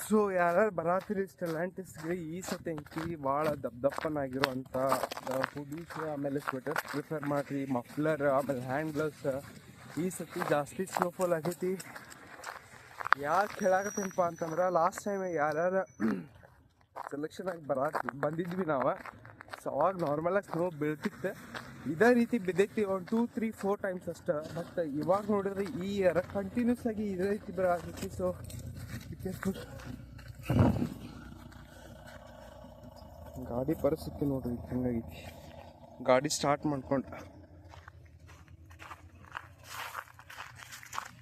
So ಯಾರ್ಯಾರು ಬರಾತಿರಿ ಸ್ಟೆಲ್ಯಾಂಟಿಸ್ಗೆ ಈ ಸತಿ ಅಂಕಿ ಭಾಳ ದಪ್ಪನಾಗಿರುವಂಥ ಹುಡೀಸ್ ಆಮೇಲೆ ಸ್ವೆಟರ್ಸ್ ಪ್ರಿಫರ್ ಮಾಡಿರಿ, ಮಫ್ಲರ್ ಆಮೇಲೆ ಹ್ಯಾಂಡ್ ಗ್ಲವ್ಸ್. ಈ ಸತಿ ಜಾಸ್ತಿ ಸ್ನೋಫಾಲ್ ಆಗೈತಿ. ಯಾಕೆ ಹೇಳಾಕತ್ತೀನಪ್ಪ ಅಂತಂದ್ರೆ ಲಾಸ್ಟ್ ಟೈಮ್ ಯಾರ್ಯಾರು ಸೆಲೆಕ್ಷನ್ ಆಗಿ ಬಂದಿದ್ವಿ ನಾವು. ಸೊ ಅವಾಗ ನಾರ್ಮಲಾಗಿ ಸ್ನೋ ಬೀಳ್ತಿತ್ತು, ಇದೇ ರೀತಿ ಬಿದ್ದೈತಿ ಒಂದು 2, 3, 4 ಟೈಮ್ಸ್ ಅಷ್ಟೇ. ಬಟ್ ಇವಾಗ ನೋಡಿದ್ರೆ ಈ ಇಯರ್ ಕಂಟಿನ್ಯೂಸ್ ಆಗಿ ಇದೇ ರೀತಿ ಬರಾಕೈತಿ. So careful. ಗಾಡಿ ಪರಿಸ್ಥಿತಿ ನೋಡ್ರಿ ಹೆಂಗಾಗೈತಿ. ಗಾಡಿ ಸ್ಟಾರ್ಟ್ ಮಾಡ್ಕೊಂಡು